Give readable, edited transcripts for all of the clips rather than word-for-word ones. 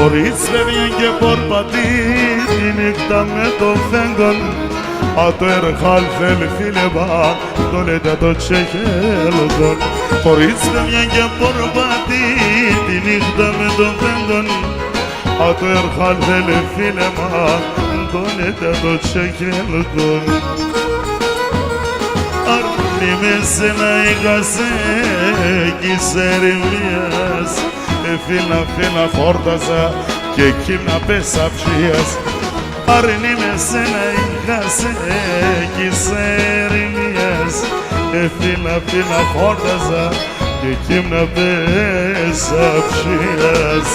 Χωρίς φεύγει και πορπατή τη νύχτα με το φέγγον. Το ερχάλ θέλει φίλεμα, το λέτε το τσεχέλγον. Χωρίς φεύγει και πορπατή τη νύχτα με το φέγγον. Το ερχάλ θέλει φίλεμα, το λέτε το τσεχέλγον. Αρνή με σένα είχασε κι σε ερημίας. Φίλα χόρταζα και κείμνα πέσα ψίας. Αρνή με σένα είχασε κι σε ερημίας. Φίλα χόρταζα και κείμνα πέσα ψίας.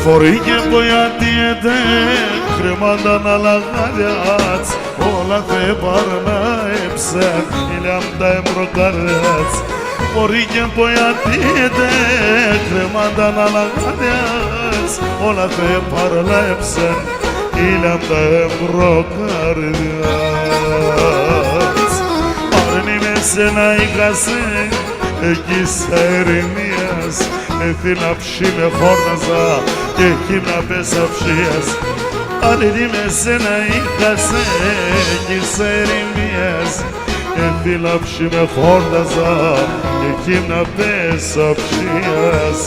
Φορήκε μποιατιέτε, κρεμάντα να λαγαλιάτς. Όλα θε παρνάεψαν, ηλιάμ τα εμπροκαριάτς. Φορήκε μποιατιέτε, κρεμάντα να λαγαλιάτς. Όλα θε παρνάεψαν, ηλιάμ τα εμπροκαριάτς. Άρνη με σένα είχασε, εκεί σε ερημίας. Φίλα ψή με χόρναζα και εκεί να πέσα ψίας. Αρνή με σένα είχασε κι σε ερημίας. Φίλα ψή με χόρναζα και εκεί να πέσα ψίας.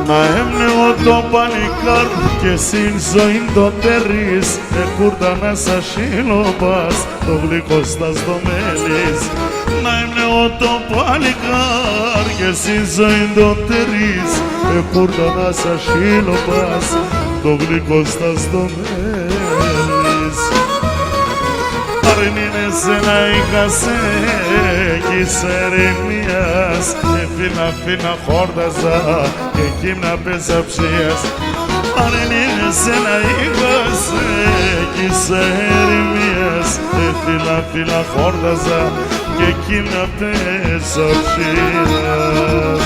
Να έμνεω το παλικάρ και συν ζωήν το τερείς. Κούρτα να σας σιλοπάς, το γλυκό στα μέλης. Να έμνεω το παλικάρ και συν ζωήν το τερείς. Κούρτα να σας σιλοπάς, το γλυκό στα μέλης. Αρνή με σένα είχασε κι σε ερημίας. Φίλα χόρταζα και κείμνα πέσα ψίας. Αρνή με σένα είχασε κι σε ερημίας. Φίλα χόρταζα και κείμνα πέσα ψίας.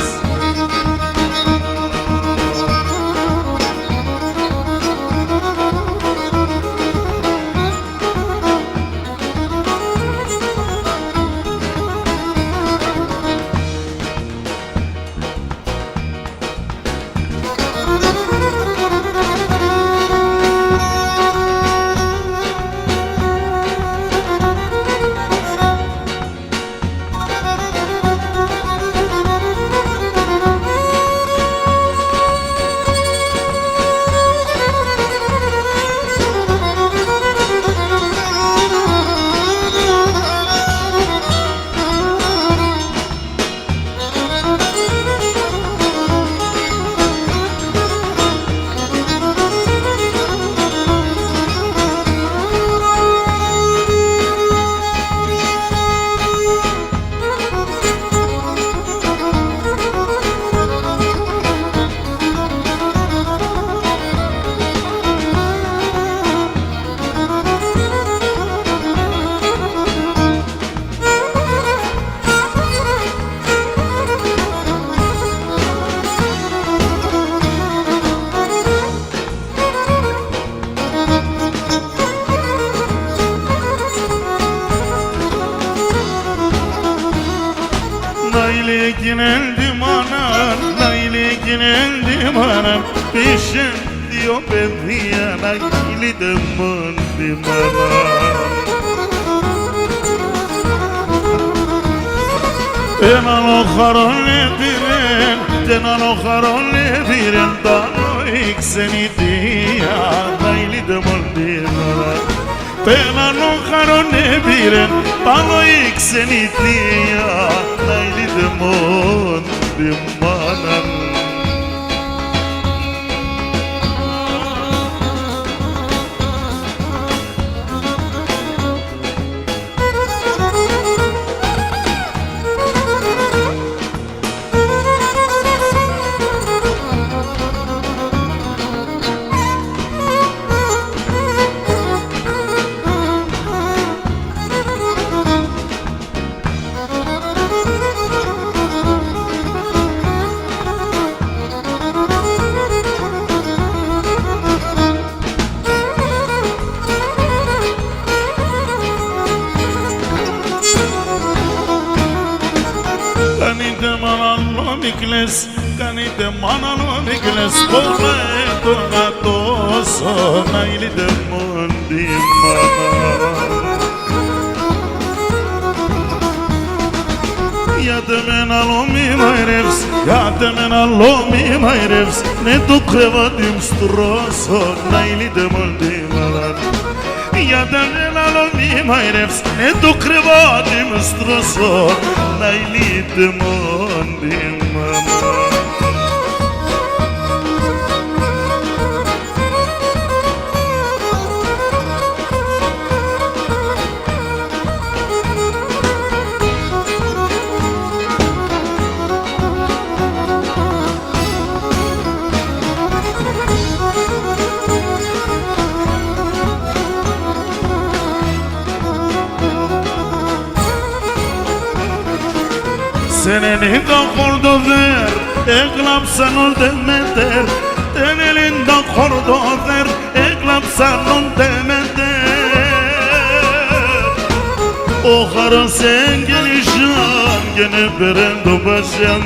Πίσεν δύο παιδιά να κυλείτε μόνη μάνα. Έναν οχαρόν πήρεν και έναν οχαρόν πήρεν τα νόη ξενιτία να κυλείτε μόνη μάνα. Έναν οχαρόν πήρεν τα νόη ξενιτία να κυλείτε μόνη μάνα. μη κλαις, κάνετε μάνα μη κλαις, πόβε το να τόσο να ηλίτε μόντι μάνα. Γιατί με ένα λόμι μαϊρεύς, γιατί με ένα λόμι μαϊρεύς, ναι το κρεβάτι μου στρώσω να ηλίτε μόντι μάνα. Γιατί με ένα λόμι μαϊρεύς, ναι το κρεβάτι μου στρώσω να ηλίτε μόντι μάνα. Sen elinden kordover, eklapsan ol demeter. Sen elinden kordover, eklapsan ol demeter. O karın sen gelişan, gene berendo başam,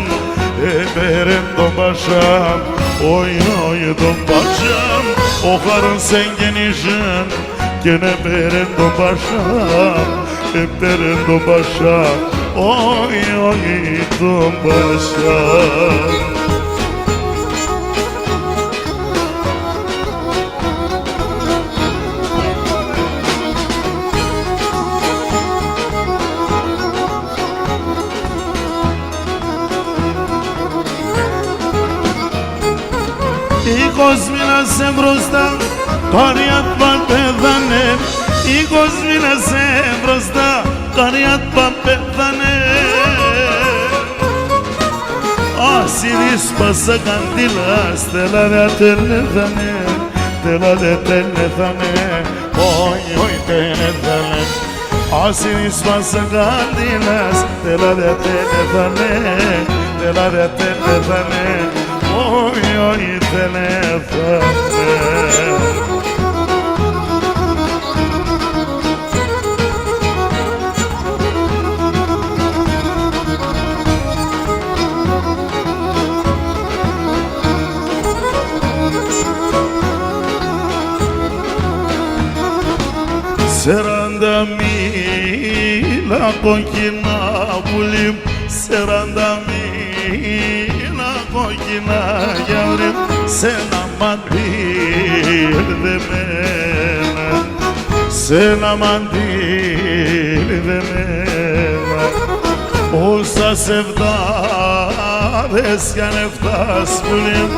berendo başam. Oy oy don başam, o karın sen gelişan, gene berendo başam, berendo başam. Oy oy don başam. Η κοσμίνα σε μπροστά, καριάτ παπέδανε. Η κοσμίνα σε μπροστά, καριάτ παπέδανε. Asili spasa candila, stella de telefane, stella de telefane, oy oy telefane. Asili spasa candila, stella de telefane, stella de telefane, oy oy telefane. Seranda mila kokina bulim, seranda mila kokina yavrim, sena mandil demena, sena mandil demena. Osa sevdades yaneftas bulim,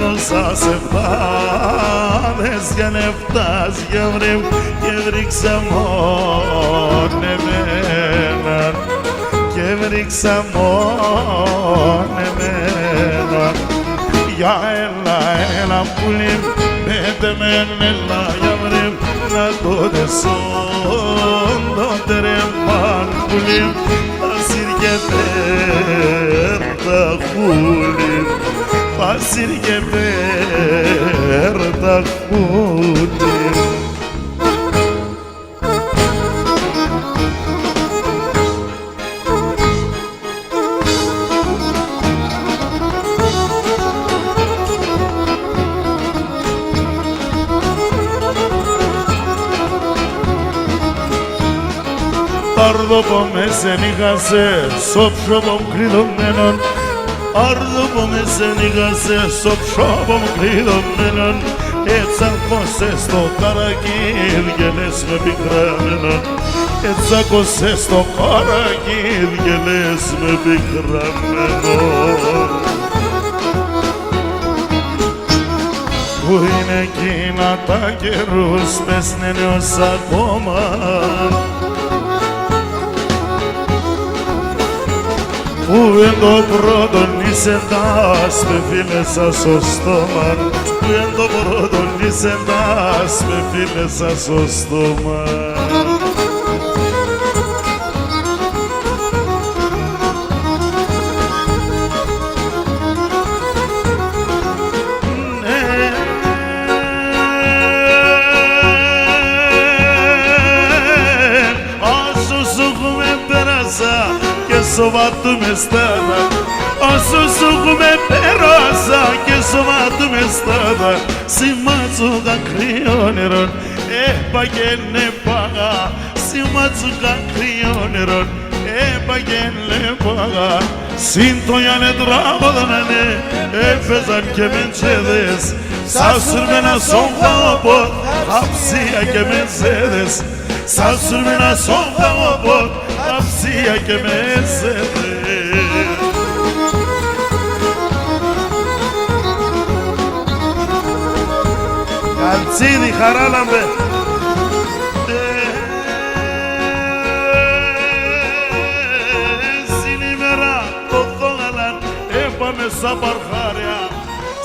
osa sevdades yaneftas yavrim. Kevrik samon emenan, kevrik samon emenan. Ya ella ella pulim, bedemen ella yavrim. Na tode son, doderem man pulim. Asir geber da kulim, asir geber da kulim. Ardo pome seni gase, sopşobom kridomenon. Ardo pome seni gase, sopşobom kridomenon. Etsan konsesto karagil gelesme bikramenon. Etsan konsesto karagil gelesme bikramenon. Που είναι εκείνα τα καιρούς πες ναι νιώσ' ακόμα. Που εν το πρώτον είσαι τας με φίλεσα στο στόμα. Που εν το πρώτον είσαι τας με φίλεσα στο στόμα. sovato me stava o su come perosa che sovato me stava si mazzuga crioneron e bagenne paga si mazzuga crioneron e bagenne paga sinto yane dragodane e fezan che Mercedes Sasurmena songa obot hapsiya che Mercedes Sasurmena songa obot hapsiya che Mercedes Calzini haralambe Sinimera totogalan epame sabarharia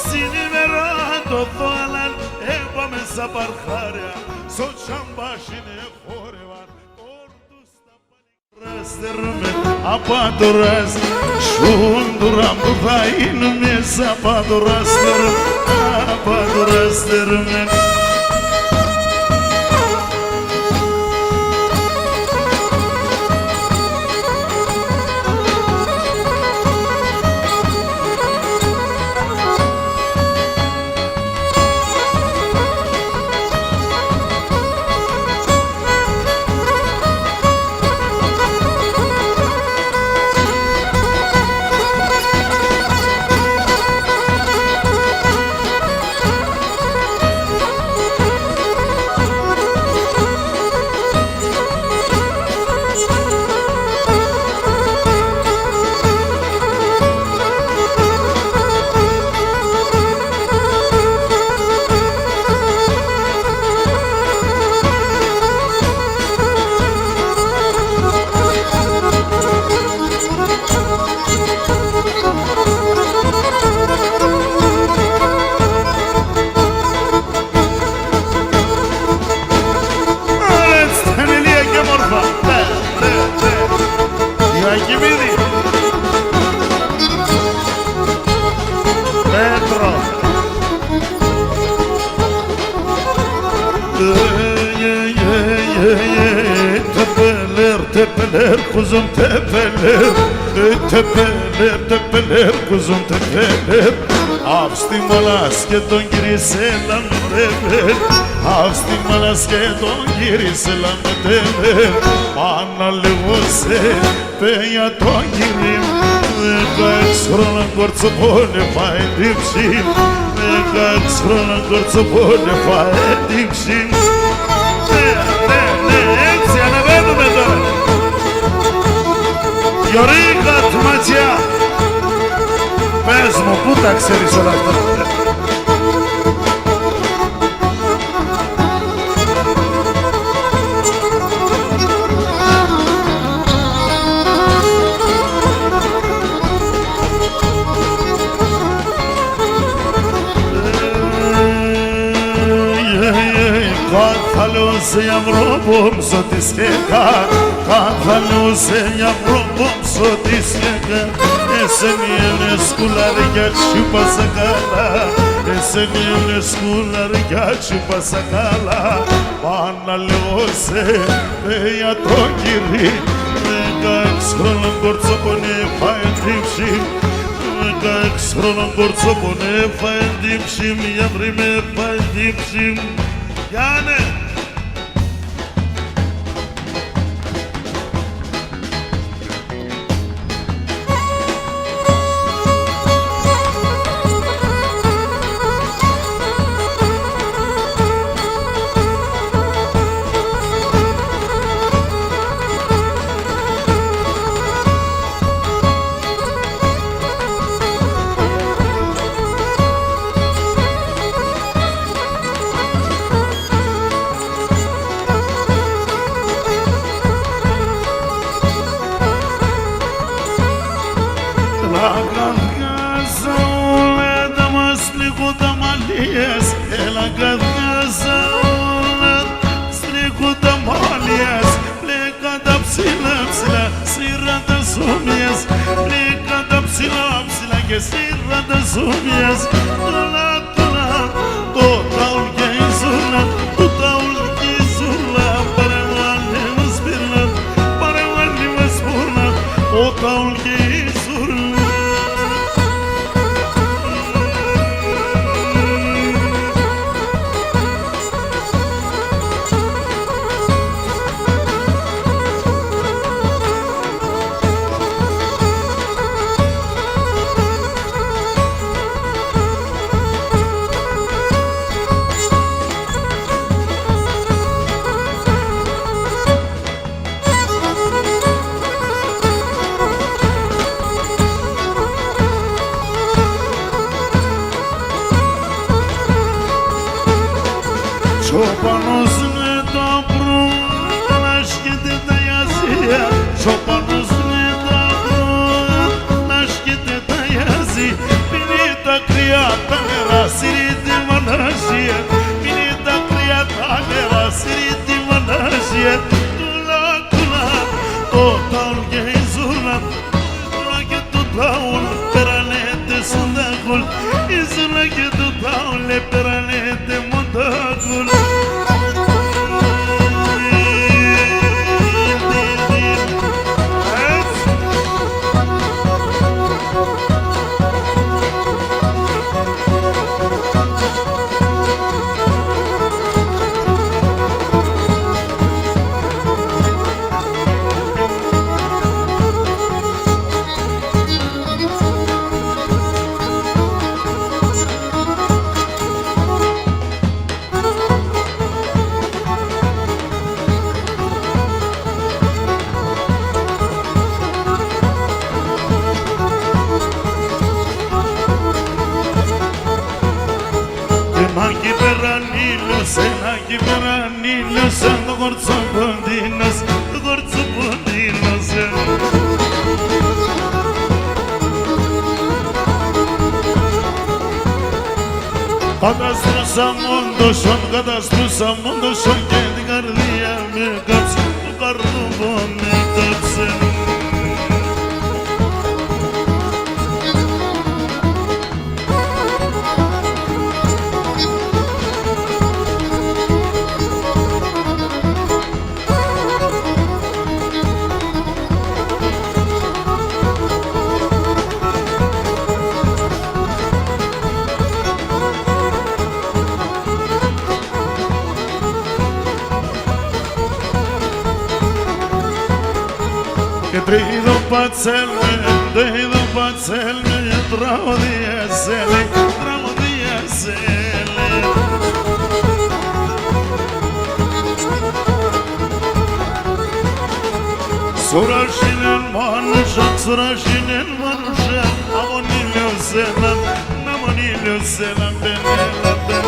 Sinimera totogalan epame sabarharia Soçan başını korevan Rasterme apadoras Şunduram buğayını mesapadoraslarım Apadoraslarım Tepeler kuzum tepeler Tepeler kuzum tepeler Avstin malas ke don girise lan tepeler Avstin malas ke don girise lan tepeler Mannalı vose peya don girim Kaç sıralan gorcu bone faydim şim Kaç sıralan gorcu bone faydim şim Γιωρίκα τματιά Πες μου, πού τα ξέρεις όλα αυτά Καθαλούσε για μρόμπομ τη σκέκα Καθαλούσε για μρόμπομ τη σκέκα Εσένιενε σκουλαριά τσουπάσα καλά Εσένιενε σκουλαριά τσουπάσα καλά Πάνα λεγόσε για το κύρι 16 χρόνων κορτσοπονέ φάει τύψη 16 χρόνων κορτσοπονέ φάει τύψη Μια βρή με φάει τύψη Γιάννε! Και σύρρα τα σούμιας Τουλά, total que insula Total que insula Para o ânimo espirla Para o ânimo espurla Otaul gheizul Çopanos ne dobro naşkete dayazi Çopanos ne dobro naşkete dayazi Beni da kriyata nera siriti manashiye Beni da kriyata nera siriti manashiye Tula tula total gezulan Tula ke tutaun peranete sundakul Izula ke tutaun le peranete mondakul Hangi beranilo sen hangi beranilo sen gorzo bundinos sen Kadastro sa mondo son kendi gardiya me kaps gardu bonne kapsen Che trido pazzelme, travo di essere Suraşinen manuşak Amonilyo selam benelerde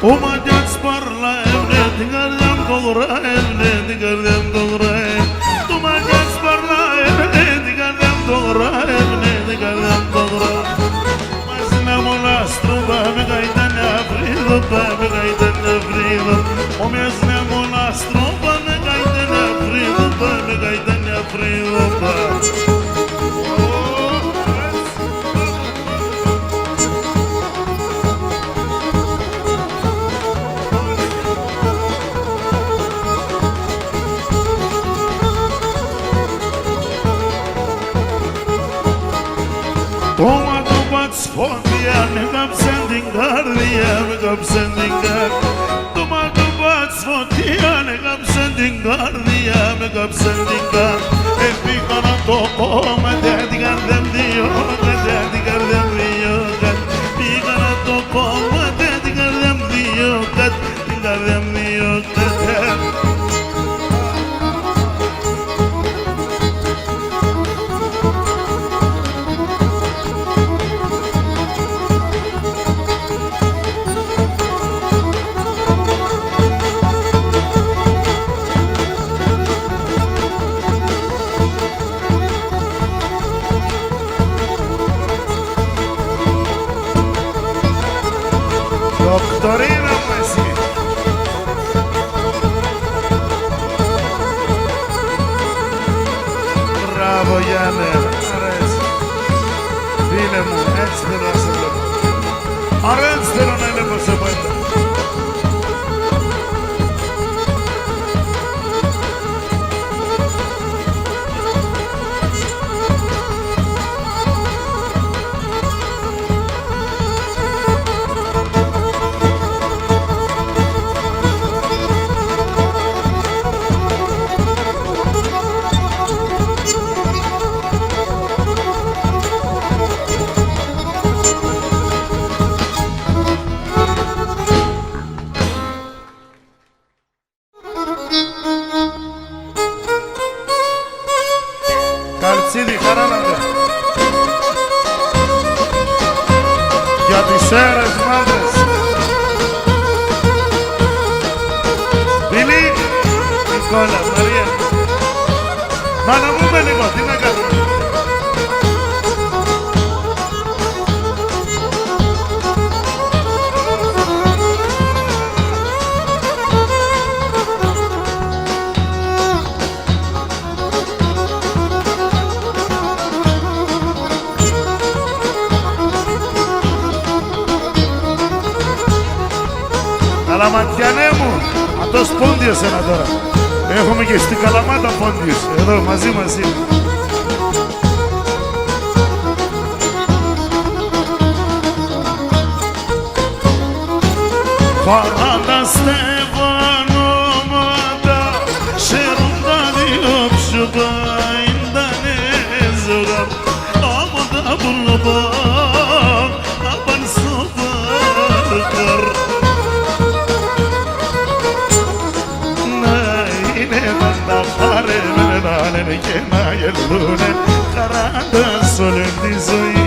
Umađac parla evne, gardem dolura evne, gardem dolura Umađac parla evne, gardem dolura evne, gardem dolura Mazina monastru, me gajden afrilu, me gajden afrilu Omjezne monastru, me gajden afrilu, me gajden afrilu Toma tu bats fondia, me kapsen dingardia, me kapsen dingar. Toma tu bats fondia, me kapsen dingardia, me kapsen dingar. E picano topo, me dedi gardem dio, me dedi gardem dio, picano topo, me dedi gardem dio, gardem dio, μου, έτσι θέλω να σε βλέπω. Άρα έτσι θέλω να είναι πως σε πάντα. Καλτσίδη, χαράλαβε. Για τις αίρες μάδες. Βίλη, Νικόλα, Μαρία. Μα να πούμε λίγο, τι να κάνουμε. Καλαματιανέ μου, αυτός πόντιος ένα τώρα. Έχουμε και στην Καλαμάτα πόντιος, εδώ μαζί. Παρανταστεύω ονόματα, ξέρουν τα δύο ψιωτά, ήταν ζωρά, από τα πουλοπά, να πάνε στο παρκάρ. Και να γελούνε, χαράντας όλη τη ζωή,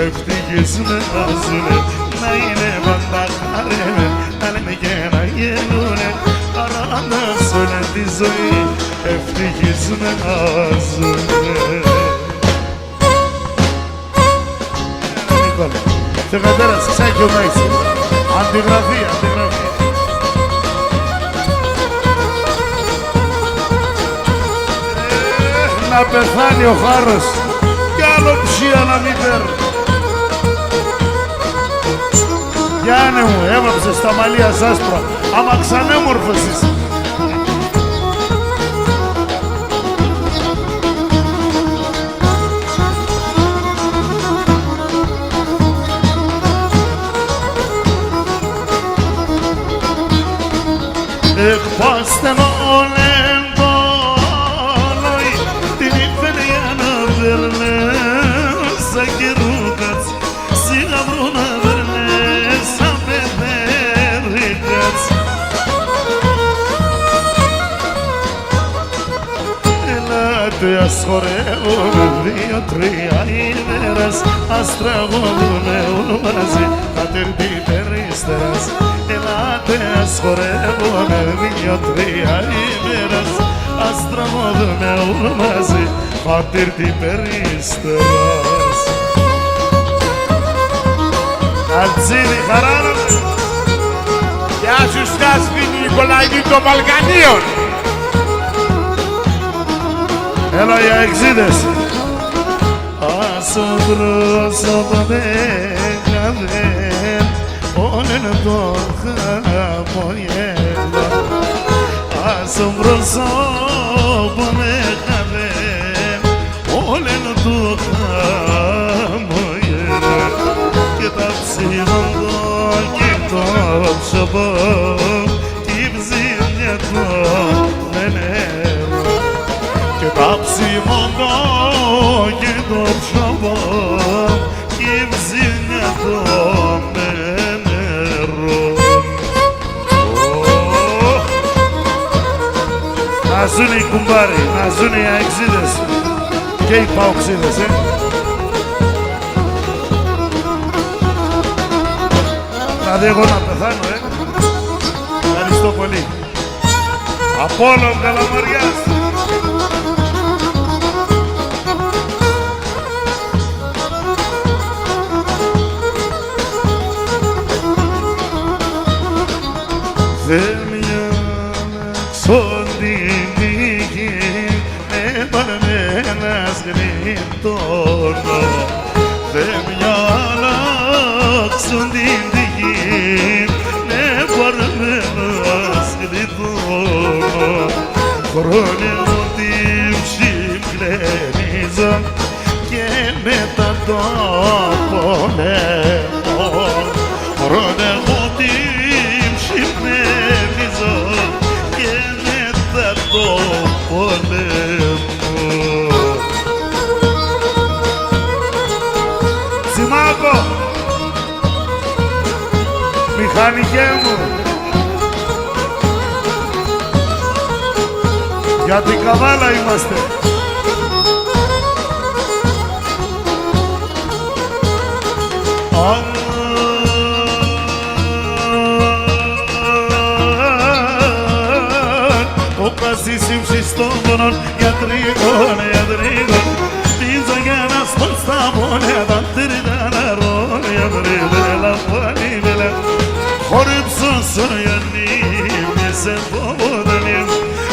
ευτυχείς να ζουνε. Να είναι πάντα χαρέμεν, να λένε και να γελούνε, χαράντας όλη τη ζωή, ευτυχείς να ζουνε. Νικόλα, σε κατέρας, ξάκιο μέση, αντιγραφή. Να πεθάνει ο χάρος κι άλλο ψία να μην παίρνει. Γιάννε μου, έβαψες τα μαλλία σ' άσπρα, άμα ξανέμορφωσες. Εκπάστε σαν καιρούκατς, σιγά βρω να βερνές σαν παιδερικάτς. Ελάτε ας χορεύουμε δύο-τρία ημέρας, ας τραγωδούμε όλο μαζί, πατέρτη περίστερας. Ελάτε ας χορεύουμε δύο-τρία ημέρας, ας τραγωδούμε όλο μαζί, πατέρτη περίστερας. Καλτσίδη, χαράλαβε. Γεια σου Στάστη Νικολαίδη των Βαλκανίων. Έλα οι αεξίδες. Άσο πρόσωπο με χαβέν, όλεν το χαμογέλα. Άσο πρόσωπο με χαβέν, όλεν το χαμογέλα. Και τα ψημοντό και το ψωπό, και η ψήμια το νερό. Και τα ψημοντό και το ψωπό, και η ψήμια το νερό. Να ζουν οι κουμπάροι, να ζουν οι αεξίδες και οι παοξίδες, Δηλαδή εγώ να πεθάνω, Ευχαριστώ πολύ. Απόλλων Καλαμαριάς. Δεν μοιάξω την τύχη, με παρμένας γλιτώνω. Δεν μοιάξω χρόνια μου την ψυχνενίζω και μετά το πολέμο χρόνια μου την ψυχνενίζω και μετά το πολέμο. Τσιμάκο, μηχανικέ μου, για την Καβάλα είμαστε. Ο Κασίσι ψιστόμονων γιατρικών, την ζωγένα σπαστά μονέτα, τυριδαναρών, γιατρίδε λαμπάνι βελέ. Χορέψω σωιανή, μη σε φοβόδανη,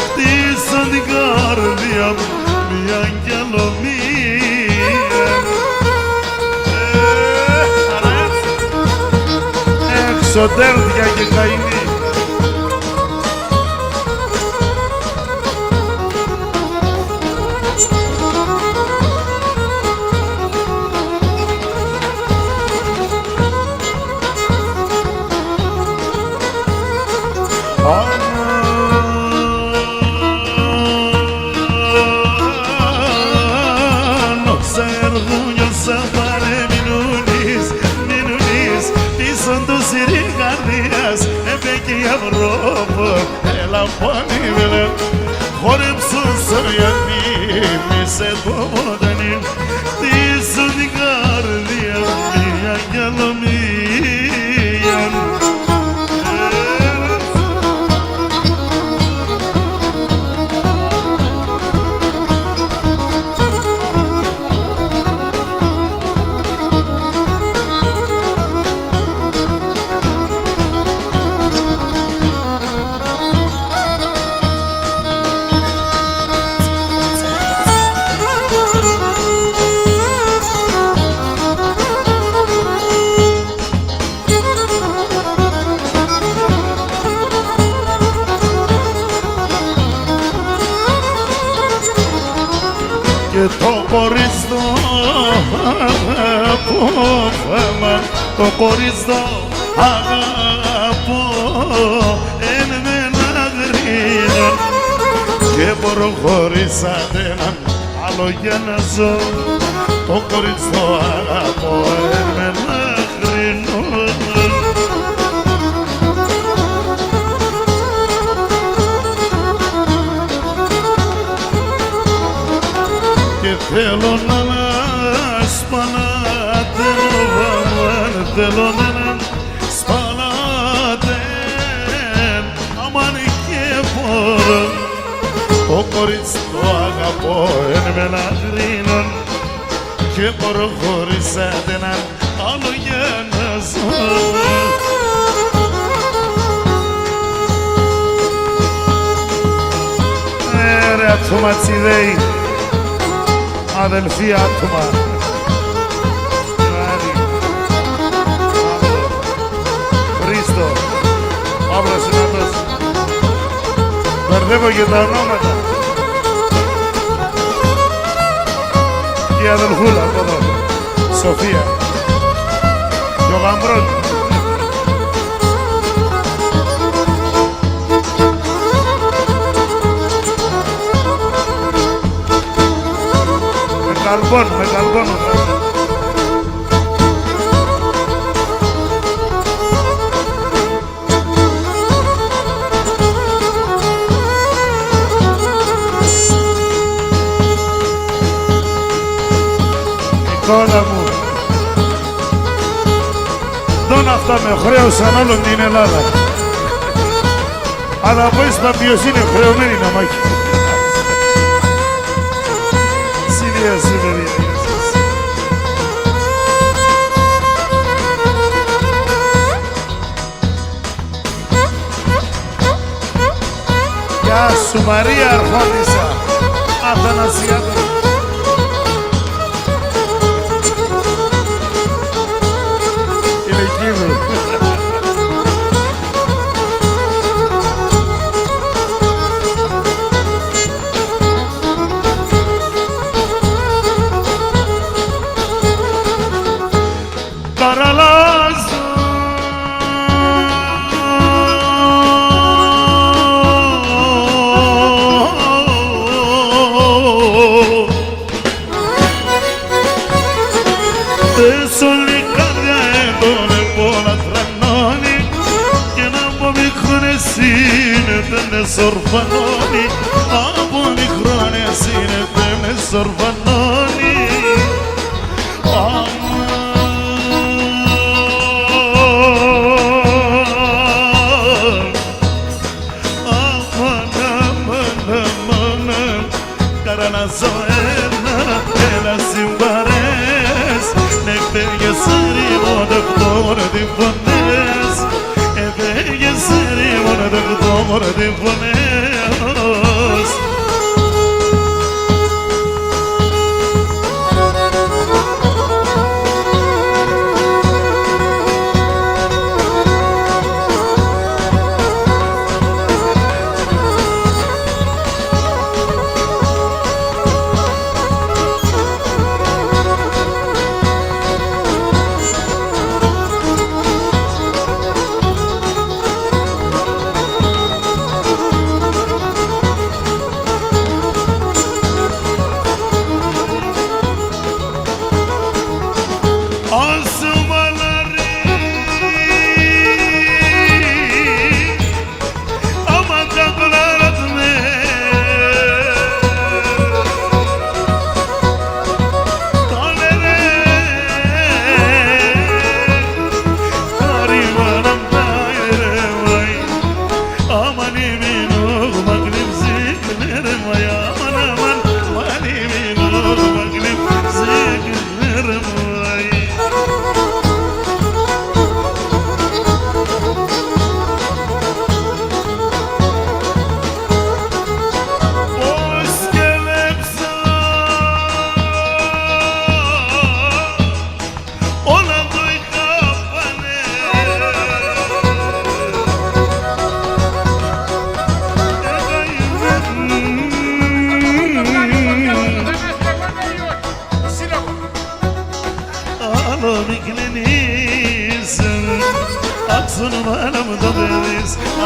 χτίσω την καρδιά μου, μια αγγελομία. Εξωτέρδια και καημή. Χόρεψω σωριανή, μη σε φοβότανη, χτίσω την καρδιά μια αγγελομία. Και το κορίς το αγαπώ, το κορίς το αγαπώ, εν με λαγρύνω και προχωρείς σαν έναν άλλο για να ζω. Το κορίς το αγαπώ, εν με λαγρύνω. Θέλω να σπανάτεν, θέλω να σπανάτεν, αμάν και μπορώ. Το κορίτσι το αγαπώ, εν με λαγρύνων και προχωρήσατε έναν άλλο για να ζω. Ρε ατσοματσιδέοι, αδελφοί άτομα. Χρήστο, Παύλος Συνάτος. Μπερδεύω και τα ονόματα. Και η αδελφούλα από εδώ, Σοφία. Και ο γαμπρός. Με καλπώνω. Εικόνα μου. Τον αυτά με χρέωσαν όλη την Ελλάδα. Αλλά από έσπα ποιος είναι χρεωμένη να μάχει. Γεια σου, παιδιά. Γεια σου, Μαρία Αρχόντισσα, Αθανασιάδου. Ηλικίου. σορφανώνει, από μικρόνια σύννεφε με σορφανώνει. Καραναζωένα, έλα συμπαρές, νεκτέγες ρήμον δεκτόμορ τι φωνές, νεκτέγες ρήμον δεκτόμορ τι φωνές.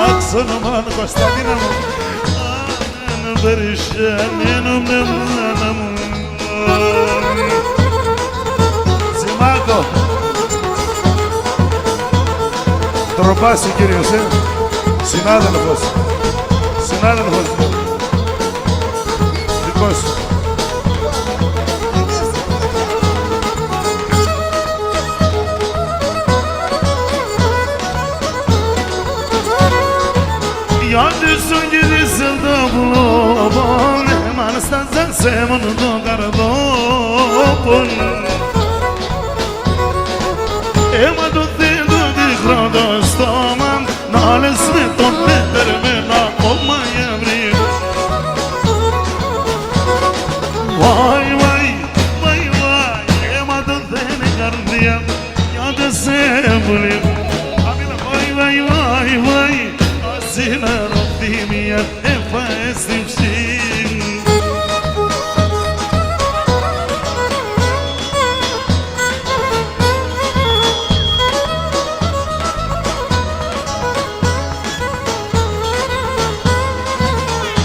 Άξονομα Κωνσταντίνα μου, αν περισσεύει μένα μου. Σιμάκο, τροπάσει κύριος, συνάδελφος, δικός σου. Yandısın gidisin de bulabon, hemen istersen sevunu da karadopun. Ema tutti di kradostaman, nales mi tonne termina olma yevrim. Vay vay, vay vay, ema tutti ni kardiyam, yada sevlim. Vay vay vay vay. Zina Rabbimiye efestimsin.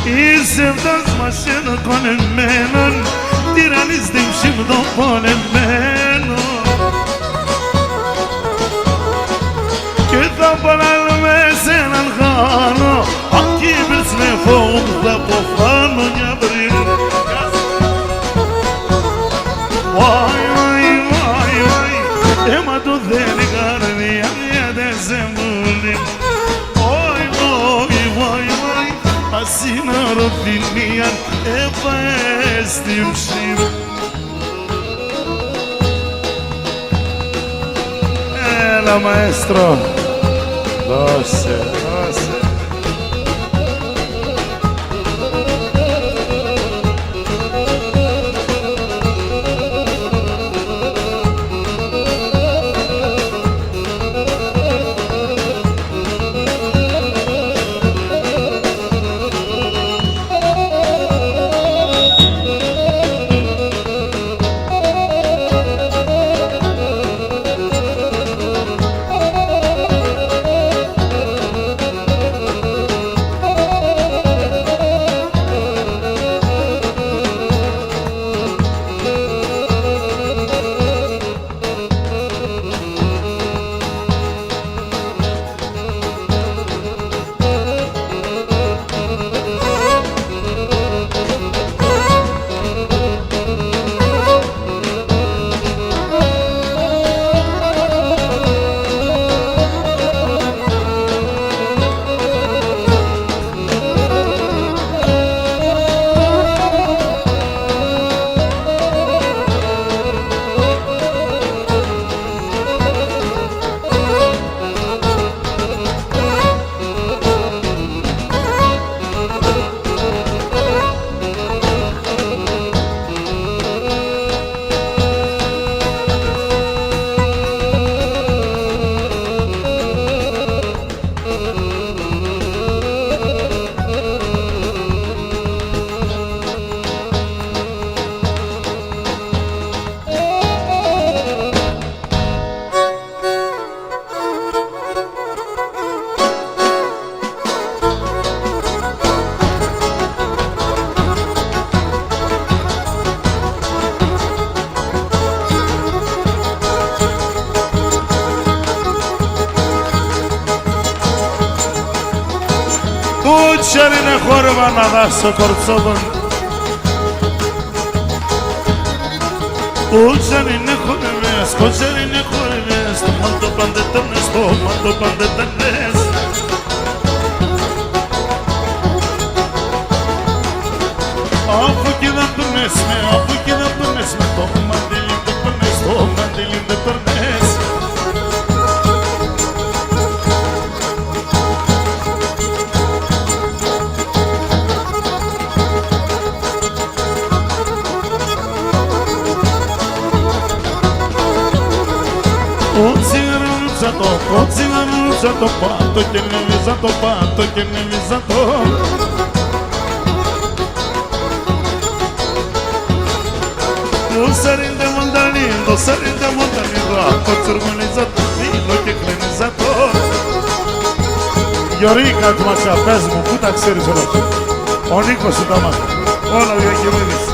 İzimdaz maşını konen menon, direnizdim şimdi konen menon. Kitaplar almesin algano, anki bismi fawda bofano yabrin. Vay vay vay vay, ema tu deni garni amiyade zembulim. Vay vay vay vay, asina Rabbimiyan efestimsin. La maestro, 12. χόρευα να δάσω κορτσόδων. Κοτσαρίνε χορεύες, κοτσαρίνε χορεύες, το μάντο παντετώνες, το μάντο παντετώνες. Από εκεί να περνές με, από εκεί να περνές με, το μαντήλι δεν περνές, το μαντήλι δεν περνές. Κοτσιγαρούτσα το πάτο και νεβίζα το πάτο και νεβίζα το. Σαρίντε μονταλίντο, σαρίντε μονταλίντο, κοτσουργουνίζα το φίλο και κλενίζα το. Γιωρή κάτι μας πες μου, πού τα ξέρεις όλα αυτά. Ο Νίκος σου τα μάθα, όλα διακυβέρνηση.